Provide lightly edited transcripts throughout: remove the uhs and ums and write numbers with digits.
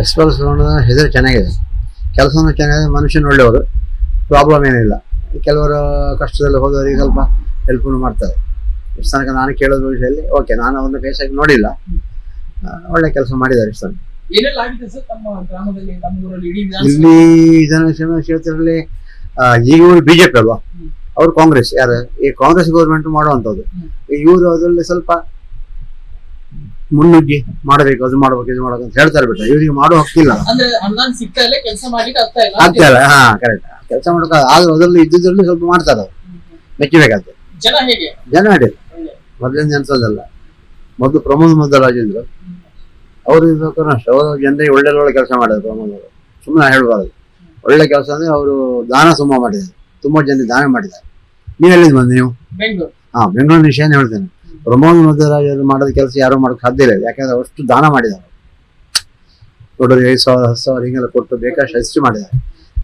ಯಶಪಾಲ್ ಸುವರ್ಣ ಹೆಸರು ಚೆನ್ನಾಗಿದೆ, ಕೆಲಸನೂ ಚೆನ್ನಾಗಿದೆ, ಮನುಷ್ಯನ ಒಳ್ಳೆಯವರು, ಪ್ರಾಬ್ಲಮ್ ಏನಿಲ್ಲ. ಕೆಲವರು ಕಷ್ಟದಲ್ಲಿ ಹೋದವರಿಗೆ ಸ್ವಲ್ಪ ಹೆಲ್ಪ್ನು ಮಾಡ್ತಾರೆ. ಇಷ್ಟು ತನಕ ನಾನು ಕೇಳೋದು ವಿಷಯದಲ್ಲಿ ಓಕೆ, ನಾನು ಅವ್ರನ್ನ ಫೇಸಾಗಿ ನೋಡಿಲ್ಲ, ಒಳ್ಳೆ ಕೆಲಸ ಮಾಡಿದ್ದಾರೆ ಇಷ್ಟು ತನಕ. ಇಲ್ಲಿ ವಿಧಾನಸಭಾ ಕ್ಷೇತ್ರದಲ್ಲಿ ಈಗ ಇವರು ಬಿಜೆಪಿ ಅಲ್ವಾ, ಅವ್ರು ಕಾಂಗ್ರೆಸ್. ಯಾರು ಈ ಕಾಂಗ್ರೆಸ್ ಗೌರ್ಮೆಂಟ್ ಮಾಡುವಂಥದ್ದು, ಇವರು ಅದರಲ್ಲಿ ಸ್ವಲ್ಪ ಮುನ್ನುಗ್ಗಿ ಮಾಡಬೇಕು, ಅದು ಮಾಡ್ಬೇಕು, ಇದು ಮಾಡ್ಬೇಕು ಅಂತ ಹೇಳ್ತಾರೆ ಬಿಟ್ರೆ ಇವರಿಗೆ ಮಾಡೋ ಹಕ್ಕಿಲ್ಲ. ಆಗ್ತಾ ಇಲ್ಲ. ಹಾ, ಕರೆಕ್ಟ್. ಕೆಲಸ ಮಾಡೋಕೆ ಆದ್ರೂ ಅದರಲ್ಲಿ ಇದ್ದಿದ್ರಲ್ಲಿ ಸ್ವಲ್ಪ ಮಾಡ್ತಾರೆ, ಅವ್ರು ಮೆಚ್ಚಬೇಕಾಗ್ತದೆ. ಜನ ಅಡಿಲ್ಲ, ಮೊದಲಿಂದ ಅನ್ಸೋದಲ್ಲ. ಮೊದಲು ಪ್ರಮೋದ್ ಮುದ್ದರಾಜೇಂದ್ರ ಅವರು ಇರ್ಬೇಕಾದ್ರೆ ಅಷ್ಟೇ, ಅವರು ಜನರಿಗೆ ಒಳ್ಳೆ ಕೆಲಸ ಮಾಡಿದ್ರು. ಪ್ರಮೋದ್ ಅವರು ಸುಮ್ಮನೆ ಹೇಳ್ಬಾರ್ದು, ಒಳ್ಳೆ ಕೆಲಸ ಅಂದ್ರೆ ಅವರು ದಾನ ತುಂಬ ಮಾಡಿದ್ದಾರೆ, ತುಂಬಾ ಜನ ದಾನ ಮಾಡಿದ್ದಾರೆ. ನೀವು ಎಲ್ಲಿಂದ ಬಂದು ನೀವು? ಬೆಂಗಳೂರು ವಿಷಯನೇ ಹೇಳ್ತೇನೆ. ಪ್ರಮೋದ್ ಮುದ್ದರಾಜರು ಮಾಡೋದು ಕೆಲಸ ಯಾರು ಮಾಡೋಕೆ ಸಾಧ್ಯ ಇಲ್ಲ, ಯಾಕಂದ್ರೆ ಅಷ್ಟು ದಾನ ಮಾಡಿದ್ದಾರೆ. ನೋಡೋರು 5,000 10,000 ಹಿಂಗೆಲ್ಲ ಕೊಟ್ಟು ಬೇಕಾದಷ್ಟು ಹೆಚ್ಚು ಮಾಡಿದ್ದಾರೆ.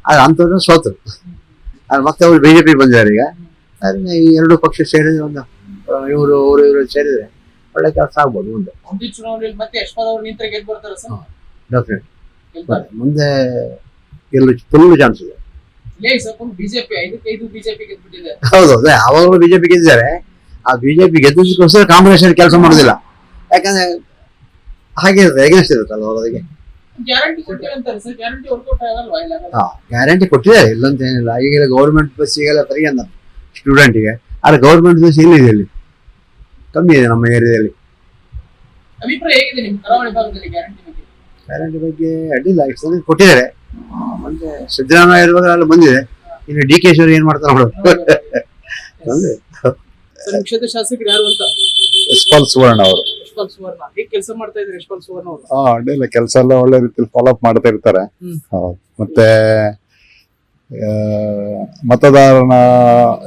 ಆದ್ರೆ ಅಂಥವ್ರು ಸೋತರು. ಮತ್ತೆ ಅವ್ರು ಬಿಜೆಪಿ ಬಂದಿದ್ದಾರೆ. ಈಗ ಈ ಎರಡು ಪಕ್ಷ ಸೇರಿದ್ರೆ ಒಂದು ಇವರು ಸೇರಿದ್ರೆ ಒಳ್ಳೆ ಕೆಲಸ ಆಗ್ಬೋದು ಮುಂದೆ. ಮುಂದೆ ಫುಲ್ ಚಾನ್ಸ್ ಇದೆ. ಹೌದು, ಅವಾಗಲೂ ಬಿಜೆಪಿ ಗೆದ್ದಿದ್ದಾರೆ. ಆ ಬಿಜೆಪಿ ಗೆದ್ದಕ್ಕೋಸ್ಕರ ಕಾಂಗ್ರೆಸ್ ಕೆಲಸ ಮಾಡೋದಿಲ್ಲ, ಯಾಕಂದ್ರೆ ಹಾಗೆ ಎಗನೆಸ್ಟ್ ಇರುತ್ತಲ್ಲ ಅವರಿಗೆ. ಗ್ಯಾರಂಟಿ ಕೊಟ್ಟಿದ್ದಾರೆ, ಇಲ್ಲಂತ ಏನಿಲ್ಲ. ಈಗೆಲ್ಲ ಗೌರ್ಮೆಂಟ್ ಬಸ್ಸಿಗೆಲ್ಲ ಫ್ರೀ ಅಂದ ಸ್ಟೂಡೆಂಟಿಗೆ, ಆದ್ರೆ ಗೌರ್ಮೆಂಟ್ ಬಸ್ ಎಲ್ಲಿದೆ? ಇಲ್ಲಿ ಕಮ್ಮಿ ಇದೆ ನಮ್ಮ ಏರಿಯಾದಲ್ಲಿ. ಗ್ಯಾರಂಟಿ ಬಗ್ಗೆ ಅಡ್ಡಿಲ್ಲ, ಇಷ್ಟು ಕೊಟ್ಟಿದ್ದಾರೆ. ಮತ್ತೆ ಸಿದ್ದರಾಮಯ್ಯ ಇರುವಾಗ ಎಲ್ಲ ಬಂದಿದೆ, ಇನ್ನು ಡಿ ಕೆ ಶಿವರ್ ಏನ್ ಮಾಡ್ತಾರೆ ನೋಡೋದು. ಶಾಸಕರು ಯಾರು ಅಂತ? ಯಶಪಾಲ್ ಸುವರ್ಣ ಅವರು ಕೆಲಸ ಮಾಡ್ತಾ ಇದ್ದಾರೆ. ಯಶಪಾಲ್ ಸುವರ್ಣ ಅವರು ಅಡ್ಡಿಲ್ಲ, ಕೆಲಸ ಎಲ್ಲ ಒಳ್ಳೆ ರೀತಿಯಲ್ಲಿ ಫಾಲೋ ಅಪ್ ಮಾಡ್ತಾ ಇರ್ತಾರೆ. ಮತ್ತೆ ಮತದಾರನ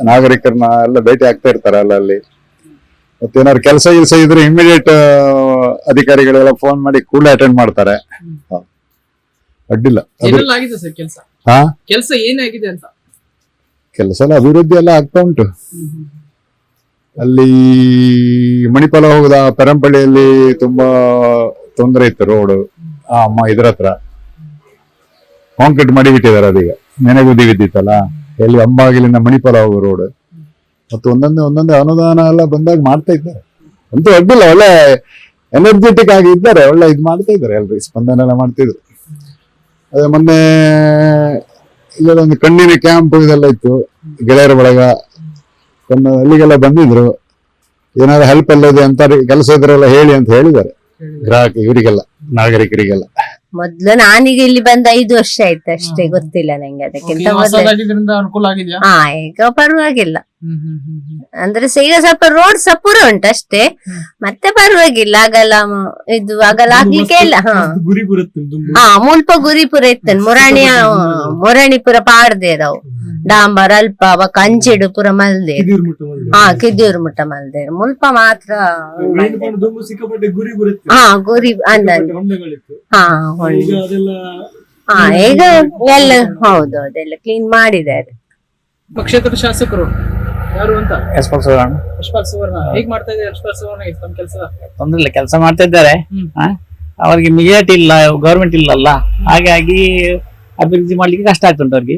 ನಾಗರಿಕರನ್ನ ಎಲ್ಲ ಭೇಟಿ ಆಗ್ತಾ ಇರ್ತಾರೆ ಅಲ್ಲಲ್ಲಿ. ಮತ್ತೆ ಏನಾದ್ರು ಕೆಲಸ ಇದ್ರೆ ಇಮಿಡಿಯೇಟ್ ಅಧಿಕಾರಿಗಳೆಲ್ಲ ಫೋನ್ ಮಾಡಿ ಕೂಡಲೇ ಅಟೆಂಡ್ ಮಾಡ್ತಾರೆ. ಅಡ್ಡಿಲ್ಲ. ಕೆಲಸ ಏನಾಗಿದೆ ಅಂತ? ಕೆಲಸ ಎಲ್ಲ ಅಭಿವೃದ್ಧಿ ಎಲ್ಲ ಆಗ್ತಾ ಉಂಟು. ಅಲ್ಲಿ ಮಣಿಪಾಲ ಹೋಗದ ಪೆರಂಪಳ್ಳಿಯಲ್ಲಿ ತುಂಬಾ ತೊಂದರೆ ಇತ್ತು ರೋಡ್. ಇದ್ರ ಹತ್ರ ಕಾಂಕ್ರೀಟ್ ಮಾಡಿ ಬಿಟ್ಟಿದ್ದಾರೆ. ಅದೀಗ ನೆನೆಗುದಿ ಬಿದ್ದಿತ್ತಲ್ಲ, ಎಲ್ಲಿ ಅಂಬಾಗಿಲಿಂದ ಮಣಿಪಾಲ ಹೋಗೋ ರೋಡ್. ಮತ್ತು ಒಂದೊಂದೇ ಅನುದಾನ ಎಲ್ಲ ಬಂದಾಗ ಮಾಡ್ತಾ ಇದ್ದಾರೆ. ಅಂತೂ ಅಡ್ಡಿಲ್ಲ, ಒಳ್ಳೆ ಎನರ್ಜೆಟಿಕ್ ಆಗಿ ಇದ್ದಾರೆ, ಒಳ್ಳೆ ಇದು ಮಾಡ್ತಾ ಇದ್ದಾರೆ. ಎಲ್ರು ಸ್ಪಂದನೆ ಎಲ್ಲ ಮಾಡ್ತಿದ್ರು. ಅದೇ ಮೊನ್ನೆ ಇಲ್ಲೊಂದು ಕಣ್ಣಿನ ಕ್ಯಾಂಪ್ ಇದೆಲ್ಲ ಇತ್ತು, ಗೆಳೆಯರ ಬಳಗ ಅಲ್ಲಿಗೆಲ್ಲ ಬಂದಿದ್ರು. ಏನಾದ್ರು ಹೆಲ್ಪ್ ಎಲ್ಲ ಇದೆ ಅಂತ ಕೆಲಸ ಇದ್ರೆಲ್ಲ ಹೇಳಿ ಅಂತ ಹೇಳಿದ್ದಾರೆ ಇವರಿಗೆಲ್ಲ, ನಾಗರಿಕರಿಗೆಲ್ಲ. ಮೊದ್ಲು ನಾನೀಗ ಇಲ್ಲಿ ಬಂದ 5 ವರ್ಷ ಆಯ್ತು ಅಷ್ಟೇ, ಗೊತ್ತಿಲ್ಲ ನಂಗೆ ಅದಕ್ಕಿಂತ ಅನುಕೂಲ ಆಗಿದೆಯಾ? ಈಗ ಪರವಾಗಿಲ್ಲ. ಅಂದ್ರೆ ಈಗ ಸ್ವಲ್ಪ ರೋಡ್ ಸಪೂರ ಉಂಟು ಅಷ್ಟೇ, ಮತ್ತೆ ಪರವಾಗಿಲ್ಲ. ಆಗಲ್ಲ ಇದು ಆಗಲ್ಲ ಆಗ್ಲಿಕ್ಕೆ ಇಲ್ಲ. ಮುಲ್ಪ ಗುರಿಪುರ ಇತ್ತು, ಮುರಾಣಿಪುರ ಪಾಡ್ದೇರವು ಡಾಂಬರ್ ಅಲ್ಪ ಅವ ಕಂಚಿಡು ಪುರ ಮಲ್ದೇರು. ಕಿದ್ಯೂರು ಮುಟ್ಟ ಮಲ್ದೇರು ಮುಲ್ಪ ಮಾತ್ರ. ಗುರಿ ಅಂದ ಈಗ ಎಲ್ಲ ಹೌದು, ಅದೆಲ್ಲ ಕ್ಲೀನ್ ಮಾಡಿದ್ದಾರೆ. ಪಕ್ಷೇತರ ಶಾಸಕರು ಯಾರು ಅಂತ? ಯಶಪಾಲ್ ಸುವರ್ಣ. ಯಶಪಾಲ್ ಸುವರ್ಣ ಹೇಗ್ ಮಾಡ್ತಾ ಇದ್ದಾರೆ? ಯಶಪಾಲ್ ಸುವರ್ಣ ತಮ್ಮ ಕೆಲಸ ತೊಂದ್ರೆ ಇಲ್ಲ, ಕೆಲಸ ಮಾಡ್ತಾ ಇದ್ದಾರೆ. ಅವ್ರಿಗೆ ಮಿಜಾರಿಟಿ ಇಲ್ಲ, ಗೌರ್ಮೆಂಟ್ ಇಲ್ಲಲ್ಲ, ಹಾಗಾಗಿ ಅಭಿವೃದ್ಧಿ ಮಾಡ್ಲಿಕ್ಕೆ ಕಷ್ಟ ಆಗ್ತುಂಟು ಅವ್ರಿಗೆ.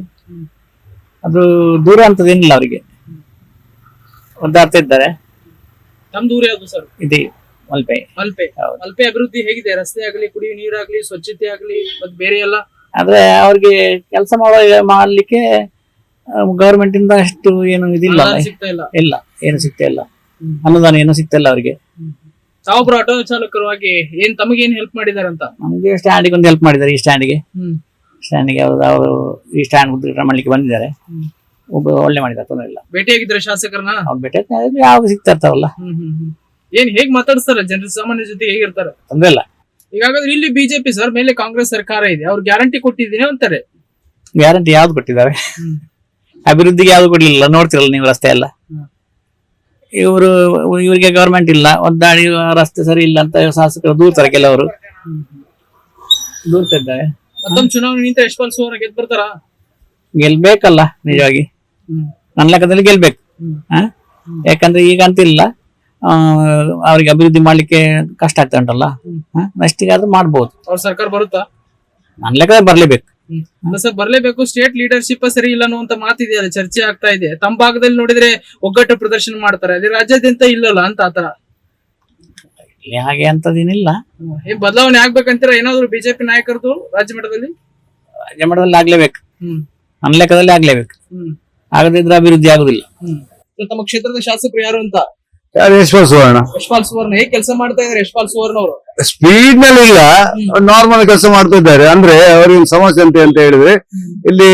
ಅದು ದೂರ ಅಂತದೇನಿಲ್ಲ, ಅವರಿಗೆ ಒದ್ದಾಡ್ತಾ ಇದ್ದಾರೆ. ನಮ್ ದೂರ ಯಾವ್ದು ಸರ್? ಇದೆ ಮಲ್ಪೆ. ಮಲ್ಪೆ ಅಭಿವೃದ್ಧಿ ಹೇಗಿದೆ? ರಸ್ತೆ ಆಗ್ಲಿ, ಕುಡಿಯುವ ನೀರಾಗ್ಲಿ, ಸ್ವಚ್ಛತೆ ಆಗ್ಲಿ, ಮತ್ತೆ ಬೇರೆ ಎಲ್ಲ? ಆದ್ರೆ ಅವ್ರಿಗೆ ಕೆಲಸ ಮಾಡ್ಲಿಕ್ಕೆ ಗವರ್ಮೆಂಟ್ ಇಂದ ಅಷ್ಟು ಏನು ಇದಿಲ್ಲ, ಇಲ್ಲ ಏನು ಸಿಗ್ತಾ ಇಲ್ಲ, ಅನುದಾನ ಏನು ಸಿಗ್ತಾ ಇಲ್ಲ ಅವರಿಗೆ. ತಾವೊಬ್ರು ಆಟೋ ಚಾಲಕರವಾಗಿ ತಮಗೇನ್ ಹೆಲ್ಪ್ ಮಾಡಿದಾರೆ ಅಂತ? ನಮ್ಗೆ ಸ್ಟ್ಯಾಂಡಿಗೆ ಒಂದು ಹೆಲ್ಪ್ ಮಾಡಿದ್ದಾರೆ. ಈ ಸ್ಟ್ಯಾಂಡಿಗೆ ಅವರು ಈ ಸ್ಟ್ಯಾಂಡ್ ಉದ್ಘಾಟನೆ ಮಾಡ್ಲಿಕ್ಕೆ ಬಂದಿದ್ದಾರೆ. ಒಬ್ಬ ಒಳ್ಳೆ ಮಾಡಿದ್ದಾರೆ, ತೊಂದರೆ ಇಲ್ಲ. ಭೇಟಿಯಾಗಿದ್ರೆ ಶಾಸಕರನ್ನ? ಭೇಟಿ ಯಾವಾಗ ಸಿಗ್ತಾ ಇರ್ತಾವಲ್ಲ. ಹೇಗ್ ಮಾತಾಡಿಸ್ತಾರೆ ಜನರ ಸಾಮಾನ್ಯ ಜೊತೆ, ಹೇಗಿರ್ತಾರೆ? ತೊಂದ್ರೆ ಇಲ್ಲ. ಈಗಾಗಲೇ ಇಲ್ಲಿ ಬಿಜೆಪಿ ಸರ್, ಮೇಲೆ ಕಾಂಗ್ರೆಸ್ ಸರ್ಕಾರ ಇದೆ, ಅವ್ರು ಗ್ಯಾರಂಟಿ ಕೊಟ್ಟಿದ್ದೀನಿ ಅಂತಾರೆ. ಗ್ಯಾರಂಟಿ ಯಾವ್ದು ಕೊಟ್ಟಿದ್ದಾರೆ? ಅಭಿವೃದ್ಧಿಗೆ ಯಾವ್ದು ಕೊಡ್ಲಿಲ್ಲ, ನೋಡ್ತಿರಲ್ಲ ನೀವು ರಸ್ತೆ ಎಲ್ಲ. ಇವರಿಗೆ ಗವರ್ಮೆಂಟ್ ಇಲ್ಲ, ಒದ್ದಾಡಿ ರಸ್ತೆ ಸರಿ ಇಲ್ಲ ಅಂತ ಶಾಸಕರು ದೂರ್ತಾರೆ, ಕೆಲವರು ದೂರ್ತಾ ಇದ್ದಾರೆ. ಮತ್ತೊಮ್ಮೆ ಚುನಾವಣೆ ನಿಂತ ಯಶಪಾಲ್ ಸುವರ್ಣ ಗೆದ್ದು ಬರ್ತಾರ? ಗೆಲ್ಬೇಕಲ್ಲ, ನಿಜವಾಗಿ ನನ್ನ ಲೆಕ್ಕದಲ್ಲಿ ಗೆಲ್ಬೇಕು. ಯಾಕಂದ್ರೆ ಈಗ ಅಂತಿಲ್ಲ, ಅವ್ರಿಗೆ ಅಭಿವೃದ್ಧಿ ಮಾಡ್ಲಿಕ್ಕೆ ಕಷ್ಟ ಆಗ್ತಾ ಉಂಟಲ್ಲ. ನೆಕ್ಸ್ಟ್ ಆದ್ರೂ ಮಾಡ್ಬೋದು. ಅವ್ರ ಸರ್ಕಾರ ಬರುತ್ತಾ? ನನ್ನ ಲೆಕ್ಕದಲ್ಲಿ ಬರ್ಲೇಬೇಕು. ಸರ್ ಬರ್ಲೇಬೇಕು. ಸ್ಟೇಟ್ ಲೀಡರ್ಶಿಪ್ ಸರಿ ಇಲ್ಲ ಅನ್ನುವಂತ ಮಾತಿದೆಯಲ್ಲ, ಚರ್ಚೆ ಆಗ್ತಾ ಇದೆ. ತಮ್ಮ ಭಾಗದಲ್ಲಿ ನೋಡಿದ್ರೆ ಒಗ್ಗಟ್ಟು ಪ್ರದರ್ಶನ ಮಾಡ್ತಾರೆ, ಅದೇ ರಾಜ್ಯಾದ್ಯಂತ ಇಲ್ಲಲ್ಲ ಅಂತ ಆತರ ಇಲ್ಲಿ ಹಾಗೆ ಅಂತದೇನಿಲ್ಲ. ಏನ್ ಬದಲಾವಣೆ ಆಗ್ಬೇಕಂತೀರಾ ಏನಾದ್ರು ಬಿಜೆಪಿ ನಾಯಕರದು ರಾಜ್ಯ ಮಟ್ಟದಲ್ಲಿ? ರಾಜ್ಯ ಮಟ್ಟದಲ್ಲಿ ಆಗ್ಲೇಬೇಕು, ನನ್ನ ಲೆಕ್ಕದಲ್ಲಿ ಆಗ್ಲೇಬೇಕು. ಆಗದಿದ್ರೆ ಅಭಿವೃದ್ಧಿ ಆಗುದಿಲ್ಲ. ತಮ್ಮ ಕ್ಷೇತ್ರದ ಶಾಸಕರು ಯಾರು ಅಂತ? ಯಾರು? ಯಶ್ಪಾಲ್ ಸುವರ್ಣ. ಯಶ್ಪಾಲ್ ಸುವರ್ಣ ಹೇಗೆ ಕೆಲಸ ಮಾಡ್ತಾ ಇದಾರೆ ಯಶ್ಪಾಲ್ ಸುವರ್ಣ ಅವರು? ಸ್ಪೀಡ್ ನಲ್ಲಿ ಇಲ್ಲ, ನಾರ್ಮಲ್ ಕೆಲಸ ಮಾಡ್ತಾ ಇದ್ದಾರೆ. ಅಂದ್ರೆ ಅವ್ರಿಗೆ ಸಮಸ್ಯೆ ಅಂತ ಹೇಳಿದ್ರೆ, ಇಲ್ಲಿ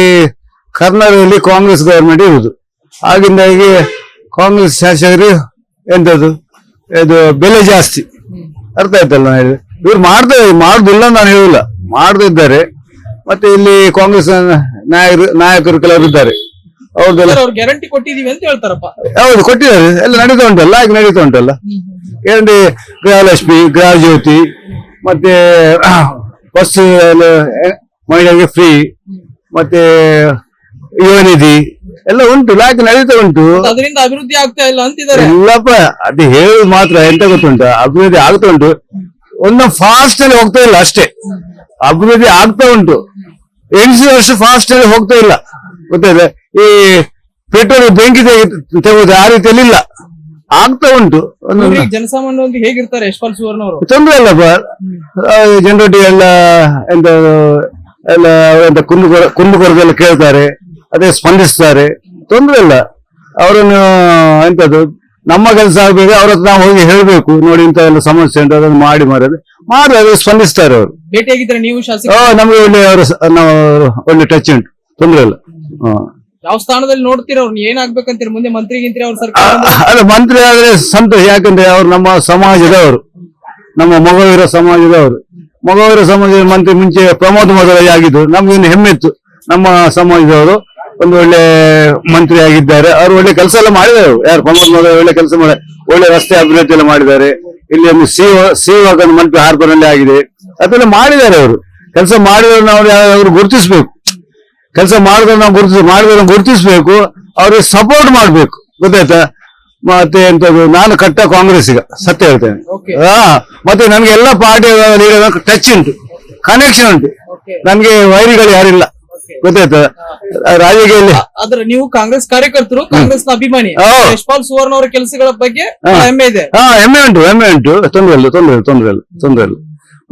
ಕರ್ನಾಟಕದಲ್ಲಿ ಕಾಂಗ್ರೆಸ್ ಗವರ್ಮೆಂಟ್ ಇರುವುದು, ಆಗಿಂದಾಗಿ ಕಾಂಗ್ರೆಸ್ ಶಾಸಕರು ಎಂತದ್ದು ಇದು ಬೆಲೆ ಜಾಸ್ತಿ. ಅರ್ಥ ಆಯ್ತಲ್ಲ ನಾನು ಹೇಳಿದ್ರೆ, ಇವ್ರು ಮಾಡುದಿಲ್ಲ ನಾನು ಹೇಳಿಲ್ಲ, ಮಾಡ್ತಿದ್ದಾರೆ. ಮತ್ತೆ ಇಲ್ಲಿ ಕಾಂಗ್ರೆಸ್ ನಾಯಕರು ಕೆಲವರು ಇದ್ದಾರೆ, ಅವ್ರದ್ದೆಲ್ಲ ಅವ್ರು ಗ್ಯಾರಂಟಿ ಕೊಟ್ಟಿದೀವಿ ಅಂತ ಹೇಳ್ತಾರಪ್ಪ. ಹೌದು ಕೊಟ್ಟಿದ್ದಾರೆ, ಎಲ್ಲ ನಡೀತಾ ಉಂಟಲ್ಲ, ಈಗ ನಡೀತಾ ಉಂಟಲ್ಲ. ಗ್ಯಾರಂಟಿ ಗೃಹಲಕ್ಷ್ಮಿ, ಗೃಹ ಜ್ಯೋತಿ, ಮತ್ತೆ ಬಸ್ ಮಹಿಳೆಗೆ ಫ್ರೀ, ಮತ್ತೆ ಯುವ ನಿಧಿ ಎಲ್ಲ ಉಂಟು, ಲಾಕಿ ನಡೀತಾ ಉಂಟು. ಅದರಿಂದ ಅಭಿವೃದ್ಧಿ ಆಗ್ತಾ ಇಲ್ಲ ಅಂತಿದ್ದಾರೆ. ಇಲ್ಲಪ್ಪ, ಅದು ಹೇಳುದು ಮಾತ್ರ, ಎಂತ ಗೊತ್ತುಂಟ, ಅಭಿವೃದ್ಧಿ ಆಗ್ತಾ ಉಂಟು, ಒಂದೊಂದು ಫಾಸ್ಟ್ ಅಲ್ಲಿ ಹೋಗ್ತಾ ಇಲ್ಲ ಅಷ್ಟೇ. ಅಭಿವೃದ್ಧಿ ಆಗ್ತಾ ಉಂಟು, ಎಣಿಸಿದಷ್ಟು ಫಾಸ್ಟ್ ಅಲ್ಲಿ ಹೋಗ್ತಾ ಇಲ್ಲ. ಗೊತ್ತಾಯ್ತು, ಈ ಪೆಟ್ರೋಲ್ ಬೆಂಕಿ ತೆಗೆದು ಆ ರೀತಿಯಲ್ಲಿ ಇಲ್ಲ, ಆಗ್ತಾ ಉಂಟು. ಜನಸಾಮಾನ್ಯರಿಗೆ ಹೇಗಿರ್ತಾರೆ ಯಶ್ಪಾಲ್ ಸುವರ್ಣ ಅವರು? ತೊಂದ್ರೆ ಇಲ್ಲಪ್ಪ, ಜನರೊಟ್ಟಿಗೆ ಎಲ್ಲ ಎಂತ ಎಲ್ಲ ಕುಂದುಕೊರತೆಲ್ಲ ಕೇಳ್ತಾರೆ, ಅದೇ ಸ್ಪಂದಿಸ್ತಾರೆ, ತೊಂದ್ರೆ ಇಲ್ಲ. ಅವರನ್ನು ಎಂತದ್ದು ನಮ್ಮ ಕೆಲಸ ಆಗ್ಬೇಕು, ಅವ್ರ ಹತ್ರ ನಾವು ಹೋಗಿ ಹೇಳ್ಬೇಕು, ನೋಡಿ ಇಂತ ಎಲ್ಲ ಸಮಸ್ಯೆ ಉಂಟು, ಅದನ್ನು ಮಾಡಿ ಅದು ಸ್ಪಂದಿಸ್ತಾರೆ ಅವರು. ಭೇಟಿಯಾಗಿದ್ರೆ ನೀವು ಶಾಸಕ? ನಮಗೆ ಒಳ್ಳೆ ಟಚ್ ಉಂಟು, ತೊಂದ್ರೆ ಇಲ್ಲ. ಯಾವ ಸ್ಥಾನದಲ್ಲಿ ನೋಡ್ತೀರ ಅವ್ರನ್ನ? ಏನಾಗ್ಬೇಕಂತೀರ ಮುಂದೆ? ಮಂತ್ರಿಗಿಂತೀರಿ ಅವ್ರ ಸರ್ಕಾರ? ಅಲ್ಲ, ಮಂತ್ರಿ ಆದ್ರೆ ಸಂತೋಷ, ಯಾಕಂದ್ರೆ ಅವ್ರು ನಮ್ಮ ಸಮಾಜದವರು, ನಮ್ಮ ಮೊಗವೀರ ಸಮಾಜದವರು. ಮೊಗವೀರ ಸಮಾಜದ ಮಂತ್ರಿ ಮುಂಚೆ ಪ್ರಮೋದ್ ಮೊದಲಾಗಿ ಆಗಿದ್ದು, ನಮ್ಗೆ ಹೆಮ್ಮೆ ಇತ್ತು, ನಮ್ಮ ಸಮಾಜದವರು ಒಂದು ಒಳ್ಳೆ ಮಂತ್ರಿ ಆಗಿದ್ದಾರೆ. ಅವರು ಒಳ್ಳೆ ಕೆಲಸ ಎಲ್ಲ ಮಾಡಿದ್ದಾರೆ. ಯಾರು? ಪ್ರಮೋದ್ ಮೊದಲ ಒಳ್ಳೆ ಕೆಲಸ ಒಳ್ಳೆ ರಸ್ತೆ ಅಭಿವೃದ್ಧಿ ಎಲ್ಲ ಮಾಡಿದ್ದಾರೆ. ಇಲ್ಲಿ ಒಂದು ಸಿವಾಕ ಮಂತ್ರಿ ಹಾರ್ಬರ್ ನಲ್ಲಿ ಆಗಿದೆ, ಅದೆಲ್ಲ ಮಾಡಿದ್ದಾರೆ. ಅವರು ಕೆಲಸ ಮಾಡಿದ್ರೆ ನಾವು ಗುರುತಿಸ್ಬೇಕು, ಕೆಲಸ ಮಾಡಿದ್ರೆ ನಾವು ಗುರುತಿಸ್ಬೇಕು, ಅವ್ರಿಗೆ ಸಪೋರ್ಟ್ ಮಾಡ್ಬೇಕು. ಗೊತ್ತಾಯ್ತಾ? ಮತ್ತೆ ಎಂತದ್ದು, ನಾನು ಕಟ್ಟ ಕಾಂಗ್ರೆಸ್ಸಿಗ, ಸತ್ಯ ಹೇಳ್ತೇನೆ. ಮತ್ತೆ ನನ್ಗೆ ಎಲ್ಲ ಪಾರ್ಟಿ ಟಚ್ ಉಂಟು, ಕನೆಕ್ಷನ್ ಉಂಟು, ನನ್ಗೆ ವೈರಿಗಳು ಯಾರಿಲ್ಲ. ಗೊತ್ತಾಯ್ತಾ? ರಾಜಕೀಯದಲ್ಲಿ ಆದ್ರೆ ನೀವು ಕಾಂಗ್ರೆಸ್ ಕಾರ್ಯಕರ್ತರು, ಕಾಂಗ್ರೆಸ್ ನ ಅಭಿಮಾನಿ. ಯಶ್ಪಾಲ್ ಸುವರ್ಣ ಅವರ ಕೆಲಸಗಳ ಬಗ್ಗೆ ಹೆಮ್ಮೆ ಇದೆ? ಹೆಮ್ಮೆ ಉಂಟು, ತೊಂದ್ರೆ ಇಲ್ಲ.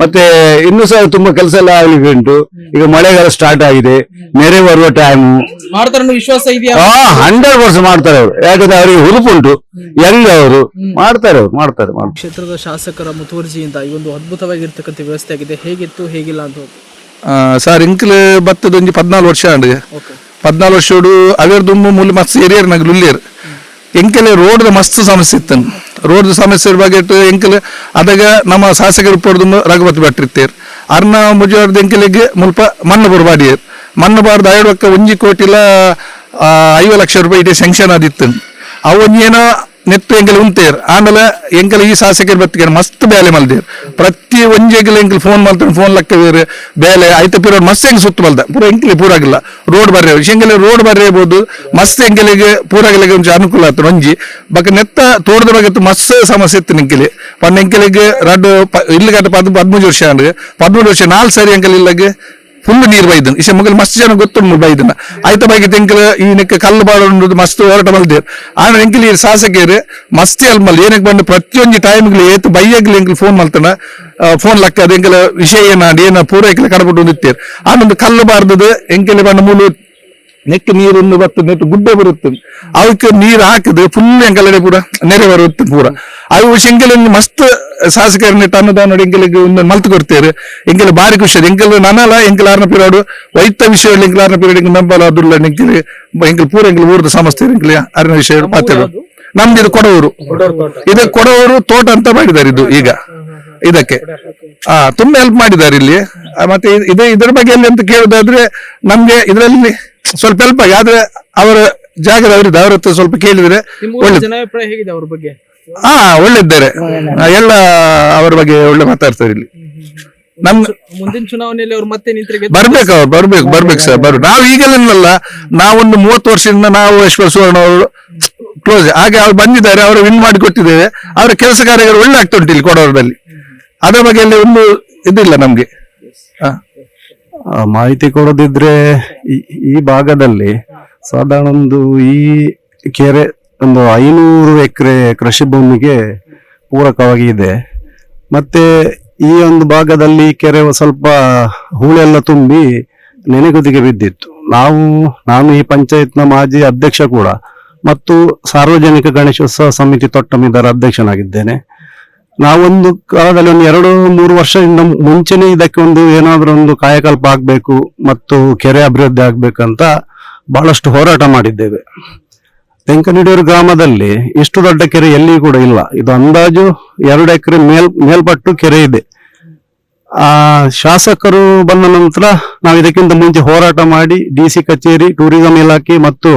ಮತ್ತೆ ಇನ್ನೂ ಸಹ ತುಂಬಾ ಕೆಲಸ ಎಲ್ಲ ಆಗ್ಲಿಕ್ಕೆ ಉಂಟು. ಈಗ ಮಳೆಗಾಲ ಸ್ಟಾರ್ಟ್ ಆಗಿದೆ, ನೆರೆ ಬರುವ ಟೈಮ್ ಮಾಡ್ತಾರೆ, ವಿಶ್ವಾಸ ಇದೆಯಾ? 100% ಮಾಡ್ತಾರೆ ಅವರು, ಯಾಕಂದ್ರೆ ಅವರಿಗೆ ಹುರುಪುಂಟು, ಹೆಂಗ್ ಅವರು ಮಾಡ್ತಾರೆ. ಕ್ಷೇತ್ರದ ಶಾಸಕರ ಮುತುವರ್ಜಿಯಿಂದ ಈ ಒಂದು ಅದ್ಭುತವಾಗಿರ್ತಕ್ಕಂಥ ವ್ಯವಸ್ಥೆ ಆಗಿದೆ. ಹೇಗಿತ್ತು ಹೇಗಿಲ್ಲ ಅಂತ ಸರ್ ಇಂಕ್ಲು ಬತ್ತದೊಂಜಿ 14 ವರ್ಷ ಅಂಡ್ 14 ವರ್ಷೋಡು ಅವೇರ್ದುಂಬು ಮೂಲ ಮಸ್ತ್ ಏರಿಯರ್ ನಗಲು ಉಲ್ಲೇರು ಎಂಕೆಲೆ ರೋಡ್ ಮಸ್ತ್ ಸಮಸ್ಯೆ ಇತ್ತು. ರೋಡ್ ಸಮಸ್ಯೆ ಬಗ್ಗೆ ಎಂಕೆಲೆ ಅದಾಗ ನಮ್ಮ ಶಾಸಕರು ಪಡೆದು ರಘುಪತಿ ಭಟ್ರಿತ್ತೇರು ಅರ್ನ ಮುಜಾರ್ದ ಎಂಕೆಲೆಗೆ ಮುಲ್ಪ ಮಣ್ಣು ಬರ್ಬಾಡಿಯರು ಮಣ್ಣು ಬಾರ್ದು 1 ಕೋಟಿಲ 5 ಲಕ್ಷ ರೂಪಾಯಿ ಇಡೀ ಸ್ಯಾಂಕ್ಷನ್ ಆದಿತ್ತು. ಅವು ಏನೋ ನೆತ್ತು ಎಂಕಲ್ ಉಂತೇರು. ಆಮೇಲೆ ಎಂಕಲ್ ಈ ಶಾಸಕರು ಬತ್ತಿಗೆ ಮಸ್ತ್ ಬೇಲೆ ಮಲ್ದೇರು. ಪ್ರತಿ ಒಂಜೆಗಲ್ ಎಂಕಲ್ ಫೋನ್ ಮಾಡ್ತಾರೆ, ಫೋನ್ ಲೆಕ್ಕವೇರು ಬೇಲೆ ಆಯ್ತು ಪಿರೋಡ್ ಮಸ್ತ್ ಹೆಂಗ್ ಸುತ್ತ ಬಲ್ದ ಪೂರ ಎಂಕಲಿ ಪೂರಾಗಿಲ್ಲ ರೋಡ್ ಬರ್ರೆ ಎಂಕಲೆ ರೋಡ್ ಬರ್ರೇಬಹುದು ಮಸ್ತ್ ಎಂಕಲಿಗೆ ಪೂರಾಗಲಿಗೆ ಒಂಚೂರು ಅನುಕೂಲ ಆಯ್ತು. ಒಂಜಿ ಬಕ ನೆತ್ತ ತೋಟದ ಬಗ್ಗೆ ಮಸ್ತ್ ಸಮಸ್ಯೆ ಇತ್ತು ಎಂಕಲಿ ಪಂಡ ಎಂಕಲಿಗೆ ರಡ್ಡು ಇಲ್ಲಿ ಗಂಟೆ 13 ವರ್ಷ ಅಂದ್ರೆ 13 ವರ್ಷ 4 ಸಾರಿ ಎಂಕಲ್ ಇಲ್ಲಗೆ ಫುಲ್ ನೀರು ಬೈದನ್ ಇಷ್ಟ ಮಗಲ್ ಮಸ್ತ್ ಜನ ಗೊತ್ತುಂಟು ಬೈದನ ಆಯ್ತ ಬಗ್ಗೆ ಎಂಕಲ್ ಈ ನೆಕ್ಕ ಕಲ್ಲು ಬಾಡೋದು ಮಸ್ತ್ ಹೋರಾಟ ಮಲ್ದೇರು. ಆಮೇಲೆ ಎಂಕಲ್ ಈ ಶಾಸಕರು ಮಸ್ತ್ ಅಲ್ಮಲ್ ಏನಕ್ಕೆ ಬಂದು ಪ್ರತಿಯೊಂದು ಟೈಮ್ಗಳು ಏತು ಬೈಯಾಗ್ಲಿ ಎಂಕಲ್ ಫೋನ್ ಮಲ್ತಾನ ಫೋನ್ ಲೆಕ್ಕ ಅದು ಎಂಕಲ ವಿಷಯ ಏನ ಪೂರ ಎಂಕಲ ಕಡಬಿಟ್ಟು ನಿಂತೇರು. ಆನೊಂದು ಕಲ್ಲು ಬಾರ್ದದು ಎಂಕಲೆ ಬಂದು ಮೂಲು ನೆಕ್ ನೀರೊಂದು ಬರ್ತದೆ ನೆಟ್ಟು ಗುಡ್ಡೆ ಬರುತ್ತೆ ಅವಕ್ಕೆ ನೀರು ಹಾಕಿದ್ರೆ ಫುಲ್ ಎಂಕಲಡೆ ಪೂರ ನೆರೆ ಬರುತ್ತೆ ಪೂರ ಅವು ಎಂಕಲನ್ನು ಮಸ್ತ್ ಶಾಸಕರ ನೆಟ್ಟು ಅನ್ನದಾನ ನೋಡಿ ಎಂಕಲಿಗೆ ಒಂದು ಮಲ್ತು ಕೊಡ್ತೇವೆ. ಎಂಕಲ್ ಬಾರಿ ಖುಷಿ ಎಂಕಲ್ ನನಲ ಎಂಕಲ್ ಆರ್ನ ಪೀರಿಯಡ್ ವೈದ್ಯ ವಿಷಯ ಎಂಕಲ್ ಆರ್ನ ಪೀರಿಯಡ್ ನಂಬಲ ಅದುಲ್ಲ ಎಂಕಲ್ ಎಂಕಲ್ ಪೂರ ಎಂಕಲ್ ಊರದ ಸಮಸ್ಯೆ ಎಂಕಲ್ ಆರ್ನ ವಿಷಯ ಮಾತಾಡೋದು. ನಮ್ದು ಇದು ಕೊಡವರು, ಇದು ಕೊಡವರು ತೋಟ ಅಂತ ಮಾಡಿದ್ದಾರೆ. ಇದು ಈಗ ಇದಕ್ಕೆ ತುಂಬಾ ಹೆಲ್ಪ್ ಮಾಡಿದ್ದಾರೆ ಇಲ್ಲಿ. ಮತ್ತೆ ಇದ್ರ ಬಗ್ಗೆ ಎಲ್ಲಿ ಅಂತ ಕೇಳೋದಾದ್ರೆ ನಮ್ಗೆ ಇದರಲ್ಲಿ ಸ್ವಲ್ಪ ಹೆಲ್ಪ್ ಆಗಿ ಆದ್ರೆ ಅವರ ಜಾಗದವರಿದ್ದ ಅವ್ರ ಹತ್ರ ಸ್ವಲ್ಪ ಕೇಳಿದ್ರೆ ಜನಾಭಿಪ್ರಾಯ ಹೇಗಿದೆ ಅವ್ರ ಬಗ್ಗೆ? ಒಳ್ಳೆದ್ದಾರೆ ಎಲ್ಲ ಅವರ ಬಗ್ಗೆ ಒಳ್ಳೆ ಮಾತಾಡ್ತಾರೆ ಇಲ್ಲಿ. ನಮ್ ಮುಂದಿನ ಚುನಾವಣೆಯಲ್ಲಿ ಅವ್ರು ಮತ್ತೆ ನಿಂತ್ರೆ ಬರ್ಬೇಕು ಸರ್ ನಾವು ಈಗಲ್ಲ ನಾವೊಂದು 30 ವರ್ಷದಿಂದ ನಾವು ಯಶ್ಪಾಲ್ ಸುವರ್ಣ ಅವರು ಕ್ಲೋಸ್ ಹಾಗೆ ಅವ್ರು ಬಂದಿದ್ದಾರೆ, ಅವರು ವಿನ್ ಮಾಡಿ ಕೊಟ್ಟಿದ್ದೇವೆ. ಅವರ ಕೆಲಸ ಕಾರ್ಯಗಳು ಒಳ್ಳೆ ಆಗ್ತಾ ಉಂಟು ಇಲ್ಲಿ ಕೊಡವರದಲ್ಲಿ. ಅದರ ಬಗ್ಗೆ ಒಂದು ಇದಿಲ್ಲ ನಮ್ಗೆ. ಮಾಹಿತಿ ಕೊಡೋದಿದ್ರೆ ಈ ಭಾಗದಲ್ಲಿ ಸಾಧಾರಣ ಈ ಕೆರೆ ಒಂದು 500 ಎಕರೆ ಕೃಷಿ ಭೂಮಿಗೆ ಪೂರಕವಾಗಿ ಇದೆ. ಮತ್ತೆ ಈ ಒಂದು ಭಾಗದಲ್ಲಿ ಕೆರೆ ಸ್ವಲ್ಪ ಹೂಳೆಲ್ಲ ತುಂಬಿ ನೆನೆಗುದಿಗೆ ಬಿದ್ದಿತ್ತು. ನಾನು ಈ ಪಂಚಾಯತ್ನ ಮಾಜಿ ಅಧ್ಯಕ್ಷ ಕೂಡ ಮತ್ತು ಸಾರ್ವಜನಿಕ ಗಣೇಶೋತ್ಸವ ಸಮಿತಿ ತೊಟ್ಟಮಿದರ ಅಧ್ಯಕ್ಷನಾಗಿದ್ದೇನೆ. ನಾವೊಂದು ಕಾಲದಲ್ಲಿ 2-3 ವರ್ಷದಿಂದ ಮುಂಚೆನೆ ಇದಕ್ಕೆ ಏನಾದ್ರೂ ಒಂದು ಕಾಯಕಲ್ಪ ಆಗ್ಬೇಕು ಮತ್ತು ಕೆರೆ ಅಭಿವೃದ್ಧಿ ಆಗ್ಬೇಕಂತ ಬಹಳಷ್ಟು ಹೋರಾಟ ಮಾಡಿದ್ದೇವೆ. ತೆಂಕನಡಿಯೂರು ಗ್ರಾಮದಲ್ಲಿ ಇಷ್ಟು ದೊಡ್ಡ ಕೆರೆ ಎಲ್ಲಿ ಕೂಡ ಇಲ್ಲ. ಇದು ಅಂದಾಜು 2 ಎಕರೆ ಮೇಲ್ಪಟ್ಟು ಕೆರೆ ಇದೆ. ಶಾಸಕರು ಬಂದ ನಂತರ ನಾವು ಇದಕ್ಕಿಂತ ಮುಂಚೆ ಹೋರಾಟ ಮಾಡಿ DC ಕಚೇರಿ, ಟೂರಿಸಂ ಇಲಾಖೆ ಮತ್ತು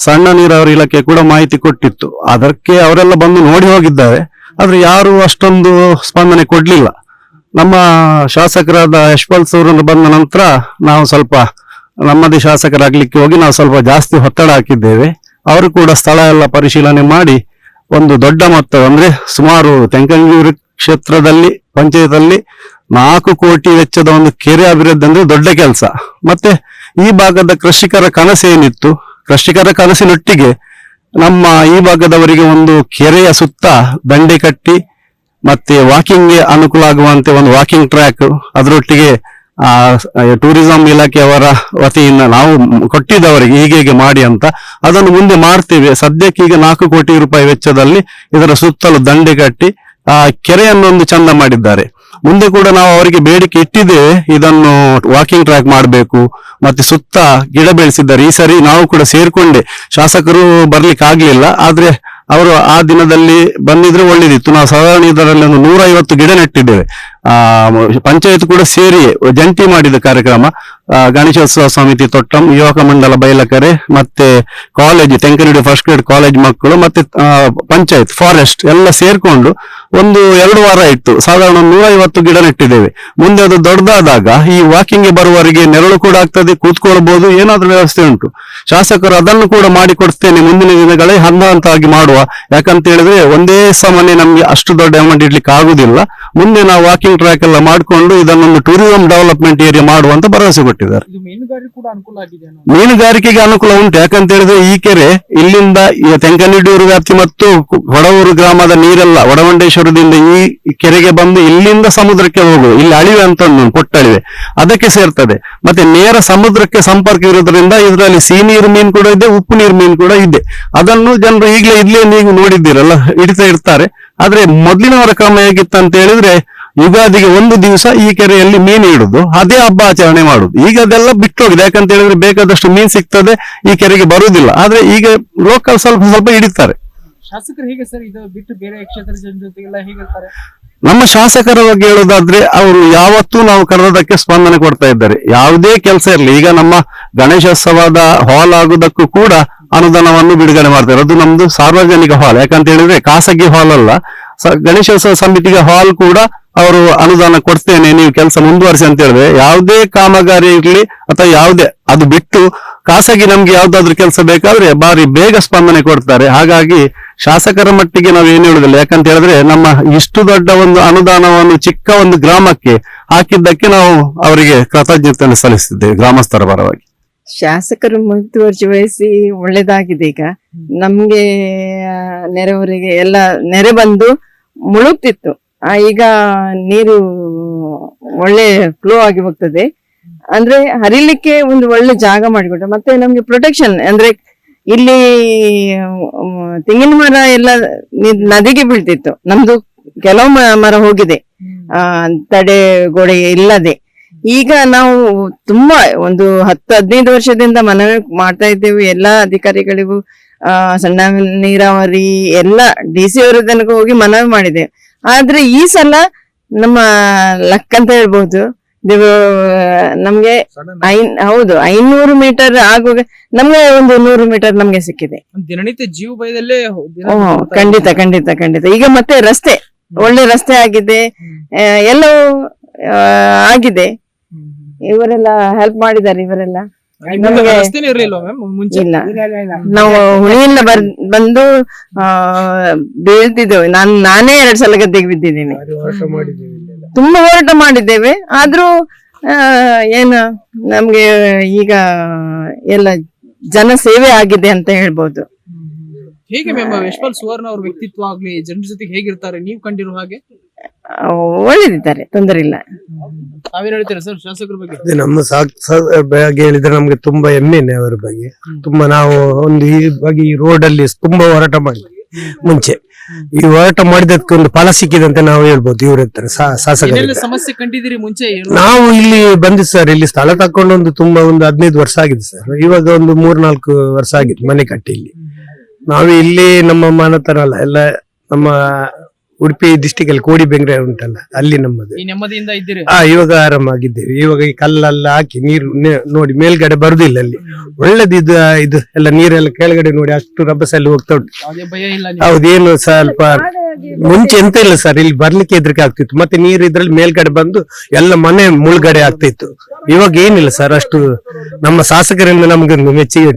ಸಣ್ಣ ನೀರಾವರಿ ಇಲಾಖೆ ಕೂಡ ಮಾಹಿತಿ ಕೊಟ್ಟಿತ್ತು. ಅದಕ್ಕೆ ಅವರೆಲ್ಲ ಬಂದು ನೋಡಿ ಹೋಗಿದ್ದಾರೆ. ಆದ್ರೆ ಯಾರು ಅಷ್ಟೊಂದು ಸ್ಪಂದನೆ ಕೊಡ್ಲಿಲ್ಲ. ನಮ್ಮ ಶಾಸಕರಾದ ಯಶ್ಪಾಲ್ ಸೌರನ್ನು ಬಂದ ನಂತರ ನಾವು ಸ್ವಲ್ಪ ನಮ್ಮದೇ ಶಾಸಕರಾಗ್ಲಿಕ್ಕೆ ಹೋಗಿ ನಾವು ಸ್ವಲ್ಪ ಜಾಸ್ತಿ ಒತ್ತಡ ಹಾಕಿದ್ದೇವೆ. ಅವರು ಕೂಡ ಸ್ಥಳ ಎಲ್ಲ ಪರಿಶೀಲನೆ ಮಾಡಿ ಒಂದು ದೊಡ್ಡ ಮೊತ್ತ ಅಂದ್ರೆ ಸುಮಾರು ತೆಂಕನಡಿಯೂರು ಕ್ಷೇತ್ರದಲ್ಲಿ ಪಂಚಾಯತಲ್ಲಿ 4 ಕೋಟಿ ವೆಚ್ಚದ ಒಂದು ಕೆರೆ ಅಭಿವೃದ್ಧಿ ಅಂದ್ರೆ ದೊಡ್ಡ ಕೆಲಸ. ಮತ್ತೆ ಈ ಭಾಗದ ಕೃಷಿಕರ ಕನಸೇನಿತ್ತು, ಕೃಷಿಕರ ಕನಸಿನೊಟ್ಟಿಗೆ ನಮ್ಮ ಈ ಭಾಗದವರಿಗೆ ಒಂದು ಕೆರೆಯ ಸುತ್ತ ದಂಡೆ ಕಟ್ಟಿ ಮತ್ತೆ ವಾಕಿಂಗ್ಗೆ ಅನುಕೂಲ ಆಗುವಂತೆ ಒಂದು ವಾಕಿಂಗ್ ಟ್ರ್ಯಾಕ್, ಅದರೊಟ್ಟಿಗೆ ಟೂರಿಸಂ ಇಲಾಖೆಯವರ ವತಿಯಿಂದ ನಾವು ಕೊಟ್ಟಿದ್ದವರಿಗೆ ಹೀಗೆ ಮಾಡಿ ಅಂತ ಅದನ್ನು ಮುಂದೆ ಮಾಡ್ತೇವೆ. ಸದ್ಯಕ್ಕೆ ಈಗ 4 ಕೋಟಿ ರೂಪಾಯಿ ವೆಚ್ಚದಲ್ಲಿ ಇದರ ಸುತ್ತಲೂ ದಂಡೆ ಕಟ್ಟಿ ಆ ಕೆರೆಯನ್ನು ಒಂದು ಚಂದ ಮಾಡಿದ್ದಾರೆ. ಮುಂದೆ ಕೂಡ ನಾವು ಅವರಿಗೆ ಬೇಡಿಕೆ ಇಟ್ಟಿದ್ದೇವೆ, ಇದನ್ನು ವಾಕಿಂಗ್ ಟ್ರ್ಯಾಕ್ ಮಾಡಬೇಕು ಮತ್ತೆ ಸುತ್ತ ಗಿಡ ಬೆಳೆಸಿದ್ದಾರೆ. ಈ ಸರಿ ನಾವು ಕೂಡ ಸೇರ್ಕೊಂಡೆ, ಶಾಸಕರು ಬರ್ಲಿಕ್ಕೆ ಆಗ್ಲಿಲ್ಲ, ಆದ್ರೆ ಅವರು ಆ ದಿನದಲ್ಲಿ ಬಂದಿದ್ರೆ ಒಳ್ಳೇದಿತ್ತು. ನಾವು ಸಾಧಾರಣ ಇದರಲ್ಲಿ ಒಂದು 150 ಗಿಡ ನೆಟ್ಟಿದ್ದೇವೆ. ಪಂಚಾಯತ್ ಕೂಡ ಸೇರಿ ಜಂಟಿ ಮಾಡಿದ ಕಾರ್ಯಕ್ರಮ. ಗಣೇಶೋತ್ಸವ ಸಮಿತಿ ತೊಟ್ಟಂ, ಯುವಕ ಮಂಡಲ ಬೈಲಕೆರೆ ಮತ್ತೆ ಕಾಲೇಜ್ ತೆಂಕನಡಿಯೂರು ಫಸ್ಟ್ ಗ್ರೇಡ್ ಕಾಲೇಜ್ ಮಕ್ಕಳು ಮತ್ತೆ ಪಂಚಾಯತ್ ಫಾರೆಸ್ಟ್ ಎಲ್ಲ ಸೇರ್ಕೊಂಡು 1-2 ವಾರ ಇತ್ತು. ಸಾಧಾರಣ 150 ಗಿಡ ನೆಟ್ಟಿದ್ದೇವೆ. ಮುಂದೆ ಅದು ದೊಡ್ಡದಾದಾಗ ಈ ವಾಕಿಂಗ್ಗೆ ಬರುವವರಿಗೆ ನೆರಳು ಕೂಡ ಆಗ್ತದೆ, ಕೂತ್ಕೊಳ್ಬಹುದು, ಏನಾದ್ರೂ ವ್ಯವಸ್ಥೆ ಉಂಟು. ಶಾಸಕರು ಅದನ್ನು ಕೂಡ ಮಾಡಿಕೊಡ್ತೇನೆ ಮುಂದಿನ ದಿನಗಳೇ ಹಂತ ಹಂತವಾಗಿ ಮಾಡುವ. ಯಾಕಂತ ಹೇಳಿದ್ರೆ ಒಂದೇ ಸಮನೆ ನಮ್ಗೆ ಅಷ್ಟು ದೊಡ್ಡ ಅಮೌಂಟ್ ಇಡ್ಲಿಕ್ಕೆ ಆಗುದಿಲ್ಲ. ಮುಂದೆ ನಾವು ವಾಕಿಂಗ್ ಟ್ರ್ಯಾಕ್ ಎಲ್ಲ ಮಾಡಿಕೊಂಡು ಇದನ್ನೊಂದು ಟೂರಿಸಂ ಡೆವಲಪ್ಮೆಂಟ್ ಏರಿಯಾ ಮಾಡುವಂತ ಭರವಸೆ ಕೊಟ್ಟಿದ್ದಾರೆ. ಮೀನುಗಾರಿಕೆಗೆ ಅನುಕೂಲ ಉಂಟು. ಯಾಕಂತ ಹೇಳಿದ್ರೆ ಈ ಕೆರೆ ಇಲ್ಲಿಂದ ತೆಂಕನಡಿಯೂರು ವ್ಯಾಪ್ತಿ ಮತ್ತು ಹೊಡವೂರು ಗ್ರಾಮದ ನೀರೆಲ್ಲ ಒಡಮಂಡೇಶ್ವರದಿಂದ ಈ ಕೆರೆಗೆ ಬಂದು ಇಲ್ಲಿಂದ ಸಮುದ್ರಕ್ಕೆ ಹೋಗುದು. ಇಲ್ಲಿ ಅಳಿವೆ ಅಂತ ಒಂದು ಪೊಟ್ಟಳಿವೆ, ಅದಕ್ಕೆ ಸೇರ್ತದೆ. ಮತ್ತೆ ನೇರ ಸಮುದ್ರಕ್ಕೆ ಸಂಪರ್ಕ ಇರೋದ್ರಿಂದ ಇದರಲ್ಲಿ ಸಿಹಿ ನೀರು ಮೀನು ಕೂಡ ಇದೆ, ಉಪ್ಪು ನೀರು ಮೀನು ಕೂಡ ಇದೆ. ಅದನ್ನು ಜನರು ಈಗಲೇ ಇಲ್ಲೇ ನೀವು ನೋಡಿದ್ದೀರಲ್ಲ ಹಿಡಿತಾ ಇರ್ತಾರೆ. ಆದ್ರೆ ಮೊದಲಿನವರ ಕ್ರಮ ಹೇಗಿತ್ತು ಅಂತ ಹೇಳಿದ್ರೆ ಯುಗಾದಿಗೆ 1 ದಿವಸ ಈ ಕೆರೆಯಲ್ಲಿ ಮೀನು ಇಡುದು, ಅದೇ ಹಬ್ಬ ಆಚರಣೆ ಮಾಡುದು. ಈಗ ಅದೆಲ್ಲ ಬಿಟ್ಟೋಗಿದೆ. ಯಾಕಂತ ಹೇಳಿದ್ರೆ ಬೇಕಾದಷ್ಟು ಮೀನು ಸಿಗ್ತದೆ, ಈ ಕೆರೆಗೆ ಬರುವುದಿಲ್ಲ. ಆದ್ರೆ ಈಗ ಲೋಕಲ್ ಸ್ವಲ್ಪ ಹಿಡಿತಾರೆ. ಶಾಸಕರು ಹೇಗೆ ಸರ್ ಇದು ಬಿಟ್ಟು ಬೇರೆ ಕ್ಷೇತ್ರದ ಜನ ಜೊತೆಗೆಲ್ಲ ಹೇಗಿರ್ತಾರೆ? ನಮ್ಮ ಶಾಸಕರ ಬಗ್ಗೆ ಹೇಳೋದಾದ್ರೆ ಅವರು ಯಾವತ್ತೂ ನಾವು ಕರೆದಕ್ಕೆ ಸ್ಪಂದನೆ ಕೊಡ್ತಾ ಇದ್ದಾರೆ. ಯಾವುದೇ ಕೆಲಸ ಇರಲಿ, ಈಗ ನಮ್ಮ ಗಣೇಶೋತ್ಸವದ ಹಾಲ್ ಆಗುವುದಕ್ಕೂ ಕೂಡ ಅನುದಾನವನ್ನು ಬಿಡುಗಡೆ ಮಾಡ್ತಾರೆ. ಅದು ನಮ್ದು ಸಾರ್ವಜನಿಕ ಹಾಲ್, ಯಾಕಂತ ಹೇಳಿದ್ರೆ ಖಾಸಗಿ ಹಾಲ್ ಅಲ್ಲ. ಗಣೇಶೋತ್ಸವ ಸಮಿತಿಗೆ ಹಾಲ್ ಕೂಡ ಅವರು ಅನುದಾನ ಕೊಡ್ತೇನೆ, ನೀವು ಕೆಲಸ ಮುಂದುವರಿಸಿ ಅಂತ ಹೇಳಿದ್ರೆ ಯಾವುದೇ ಕಾಮಗಾರಿ ಇರ್ಲಿ ಅಥವಾ ಯಾವುದೇ ಅದು ಬಿಟ್ಟು ಖಾಸಗಿ ನಮ್ಗೆ ಯಾವ್ದಾದ್ರು ಕೆಲಸ ಬೇಕಾದ್ರೆ ಬಾರಿ ಬೇಗ ಸ್ಪಂದನೆ ಕೊಡ್ತಾರೆ. ಹಾಗಾಗಿ ಶಾಸಕರ ಮಟ್ಟಿಗೆ ನಾವು ಏನು ಹೇಳುದಿಲ್ಲ. ಯಾಕಂತ ಹೇಳಿದ್ರೆ ನಮ್ಮ ಇಷ್ಟು ದೊಡ್ಡ ಒಂದು ಅನುದಾನವನ್ನು ಚಿಕ್ಕ ಒಂದು ಗ್ರಾಮಕ್ಕೆ ಹಾಕಿದ್ದಕ್ಕೆ ನಾವು ಅವರಿಗೆ ಕೃತಜ್ಞತೆಯನ್ನು ಸಲ್ಲಿಸಿದ್ದೇವೆ ಗ್ರಾಮಸ್ಥರ ಪರವಾಗಿ. ಶಾಸಕರು ಮುಂದುವರಿಸಿ ವಹಿಸಿ ಒಳ್ಳೇದಾಗಿದೆ. ಈಗ ನಮ್ಗೆ ನೆರೆಯವರಿಗೆ ಎಲ್ಲ ನೆರೆ ಬಂದು ಮುಳುಗ್ತಿತ್ತು. ಈಗ ನೀರು ಒಳ್ಳೆ ಫ್ಲೋ ಆಗಿ ಹೋಗ್ತದೆ. ಅಂದ್ರೆ ಹರಿಲಿಕ್ಕೆ ಒಂದು ಒಳ್ಳೆ ಜಾಗ ಮಾಡಿಕೊಟ್ಟ. ಮತ್ತೆ ನಮ್ಗೆ ಪ್ರೊಟೆಕ್ಷನ್ ಅಂದ್ರೆ ಇಲ್ಲಿ ತೆಂಗಿನ ಮರ ಎಲ್ಲ ನದಿಗೆ ಬೀಳ್ತಿತ್ತು. ನಮ್ದು ಕೆಲವು ಮರ ಹೋಗಿದೆ ತಡೆ ಗೋಡೆ ಇಲ್ಲದೆ. ಈಗ ನಾವು ತುಂಬಾ ಒಂದು 10-15 ವರ್ಷದಿಂದ ಮನವಿ ಮಾಡ್ತಾ ಇದ್ದೇವೆ ಎಲ್ಲಾ ಅಧಿಕಾರಿಗಳಿಗೂ, ಸಣ್ಣ ನೀರಾವರಿ ಎಲ್ಲ DC ಅವರ ತನಕ ಹೋಗಿ ಮನವಿ ಮಾಡಿದ್ದೇವೆ. ಆದ್ರೆ ಈ ಸಲ ನಮ್ಮ ಲಕ್ ಅಂತ ಹೇಳ್ಬೋದು, ನಮ್ಗೆ ಹೌದು 500 ಮೀಟರ್ ಆಗುವಾಗ ನಮ್ಗೆ ಒಂದು 100 ಮೀಟರ್ ನಮ್ಗೆ ಸಿಕ್ಕಿದೆ. ದಿನನಿತ್ಯ ಜೀವ ಭಯದಲ್ಲೇ ಖಂಡಿತ ಖಂಡಿತ ಖಂಡಿತ. ಈಗ ಮತ್ತೆ ರಸ್ತೆ ಒಳ್ಳೆ ರಸ್ತೆ ಆಗಿದೆ, ಎಲ್ಲವೂ ಆಗಿದೆ. ಇವರೆಲ್ಲ ಹೆಲ್ಪ್ ಮಾಡಿದ್ದಾರೆ. ಇವರೆಲ್ಲ ಇಲ್ಲ, ನಾವು ಹುಳಿಯಿಂದ ಬಂದು ಬೀಳ್ತಿದ್ದೇವೆ. ನಾನೇ 2 ಸಲ ಗದ್ದೆಗೆ ಬಿದ್ದಿದ್ದೀನಿ. ತುಂಬಾ ಹೋರಾಟ ಮಾಡಿದ್ದೇವೆ. ಆದ್ರೂ ಏನು ನಮ್ಗೆ ಈಗ ಎಲ್ಲ ಜನ ಸೇವೆ ಆಗಿದೆ ಅಂತ ಹೇಳ್ಬೋದು. ಹೇಗೆ ಮ್ಯಾಮ್ ಯಶ್ಪಾಲ್ ಸುವರ್ಣ ಅವ್ರ ವ್ಯಕ್ತಿತ್ವ ಆಗ್ಲಿ ಜನರ ಜೊತೆಗೆ ಹೇಗಿರ್ತಾರೆ ನೀವು ಕಂಡಿರೋ ಹಾಗೆ? ಒಳ್ಳೇದಿದ್ದಾರೆ, ತೊಂದರೆ ಇಲ್ಲ. ತಾವೇನ್ ಹೇಳ್ತೀರಾ ಸರ್ ಶಾಸಕರ ಬಗ್ಗೆ? ಅದೇ ನಮ್ಮ ಬಗ್ಗೆ ಹೇಳಿದ್ರೆ ನಮ್ಗೆ ತುಂಬಾ ಹೆಮ್ಮೆನೆ ಅವರ ಬಗ್ಗೆ. ತುಂಬಾ ನಾವು ಒಂದು ಈ ಬಗ್ಗೆ ಈ ರೋಡ್ ಅಲ್ಲಿ ತುಂಬಾ ಹೋರಾಟ ಮಾಡಿದ್ವಿ ಮುಂಚೆ. ಈ ಹೋರಾಟ ಮಾಡಿದಕ್ಕೆ ಒಂದು ಫಲ ಸಿಕ್ಕಿದೆ ಅಂತ ನಾವು ಹೇಳ್ಬೋದು ಇವ್ರ ಹತ್ರ ಶಾಸಕರ. ಏನೆಲ್ಲ ಸಮಸ್ಯೆ ಕಂಡಿದ್ದೀರಿ ಮುಂಚೆ? ನಾವು ಇಲ್ಲಿ ಬಂದಿದ್ದು ಸರ್, ಇಲ್ಲಿ ಸ್ಥಳ ತಕೊಂಡು ಒಂದು 15 ವರ್ಷ ಆಗಿದೆ ಸರ್. ಇವಾಗ ಒಂದು 3-4 ವರ್ಷ ಆಗಿದೆ ಮನೆ ಕಟ್ಟಿ ಇಲ್ಲಿ. ನಾವು ಇಲ್ಲಿ ನಮ್ಮ ಮನೆತನ ಅಲ್ಲ, ಎಲ್ಲ ನಮ್ಮ ಉಡುಪಿ ಡಿಸ್ಟಿಕ್ ಅಲ್ಲಿ ಕೋಡಿ ಬೆಂಗ್ರೆ ಉಂಟಲ್ಲ, ಅಲ್ಲಿ ನಮ್ಮದು. ಈ ನೆಮ್ಮದಿಯಿಂದ ಇದ್ದೀರಿ? ಇವಾಗ ಆರಾಮಾಗಿದ್ದೇವೆ. ಇವಾಗ ಈ ಕಲ್ಲೆಲ್ಲ ಹಾಕಿ ನೀರು ನೋಡಿ ಮೇಲ್ಗಡೆ ಬರುದಿಲ್ಲ ಅಲ್ಲಿ. ಒಳ್ಳೇದು ಇದು ಎಲ್ಲ ನೀರೆಲ್ಲ ಕೆಳಗಡೆ ನೋಡಿ ಅಷ್ಟು ರಭಸಲ್ಲಿ ಹೋಗ್ತಾ ಉಂಟು. ಯಾವುದೇ ಭಯ ಇಲ್ಲ? ಹೌದೇನು ಸ್ವಲ್ಪ ಮುಂಚೆ ಎಂತ ಇಲ್ಲ ಸರ್, ಇಲ್ಲಿ ಬರ್ಲಿಕ್ಕೆ ಹೆದರಿಕೆ ಆಗ್ತಿತ್ತು. ಮತ್ತೆ ನೀರು ಇದ್ರಲ್ಲಿ ಮೇಲ್ಗಡೆ ಬಂದು ಎಲ್ಲ ಮನೆ ಮುಳುಗಡೆ ಆಗ್ತಿತ್ತು. ಇವಾಗ ಏನಿಲ್ಲ ಸರ್, ಅಷ್ಟು ನಮ್ಮ ಶಾಸಕರಿಂದ ನಮ್ಗೆ ಮೆಚ್ಚುಗೆ ಉಂಟು.